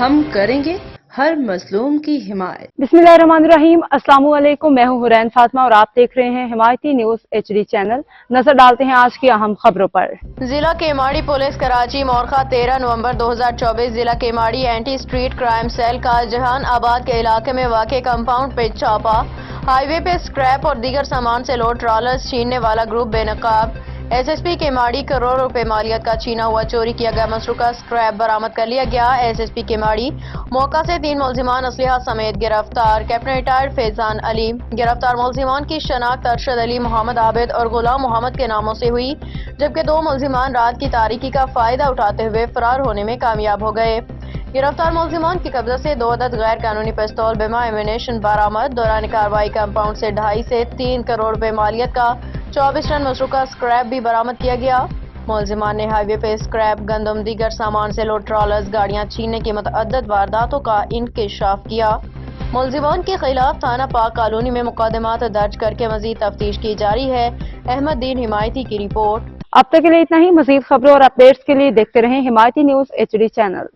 ہم کریں گے ہر مظلوم کی حمایت۔ बिस्मिल्लाहिर्रहमानिर्रहीम। अस्सलाम वालेकुम। मैं हूं हुरैन फातिमा और आप देख रहे हैं हिमायती न्यूज HD चैनल। नजर डालते हैं आज की अहम खबरों पर। जिला केमाड़ी पुलिस कराची मोरखा 13 नवंबर 2024 जिला Keamari anti street crime cell का जहान आबाद के इलाके में वाक़े कंपाउंड पे छापा। हाईवे पे स्क्रैप और दीगर सामान से लोड ट्रॉलर्स छीनने वाला ग्रुप बेनकाब। SSP केमाड़ी करोड़ रुपए मालियत का छीना हुआ चोरी किया गया मसरूका स्क्रैप बरामद कर लिया गया। SSP केमाड़ी मौका से 3 मुलजिमान असलहा समेत गिरफ्तार। Captain retired Faizan Ali. गिरफ्तार मुलजिमान की शनाख्त अरशद अली, मोहम्मद आबिद और गुलाम मोहम्मद के नामों से हुई, जबकि 2 मुलजिमान रात की तारीकी का फायदा उठाते हुए फरार होने में कामयाब हो गए। गिरफ्तार मुलजिमान की कब्जा से 2 अदद गैर कानूनी पिस्तौल बिमा एमिनेशन बरामद। दौरान कार्रवाई कंपाउंड से 2.5 से 3 करोड़ रुपए मालियत का 24 टन मसरूका स्क्रैप भी बरामद किया गया। मुलजिमान ने हाईवे पे स्क्रैप, गंदम, दीगर सामान से लोड ट्रॉलर्स, गाड़ियां छीनने की मुतअद्दिद वारदातों का इंकशाफ किया। मुलजिमान के खिलाफ थाना पाक कॉलोनी में मुकदमात दर्ज करके मजीद तफ्तीश की जारी है। अहमद दीन हिमायती की रिपोर्ट। अब तक के लिए इतना ही। मजीद खबरों और अपडेट्स के लिए देखते रहें हिमायती न्यूज HD चैनल।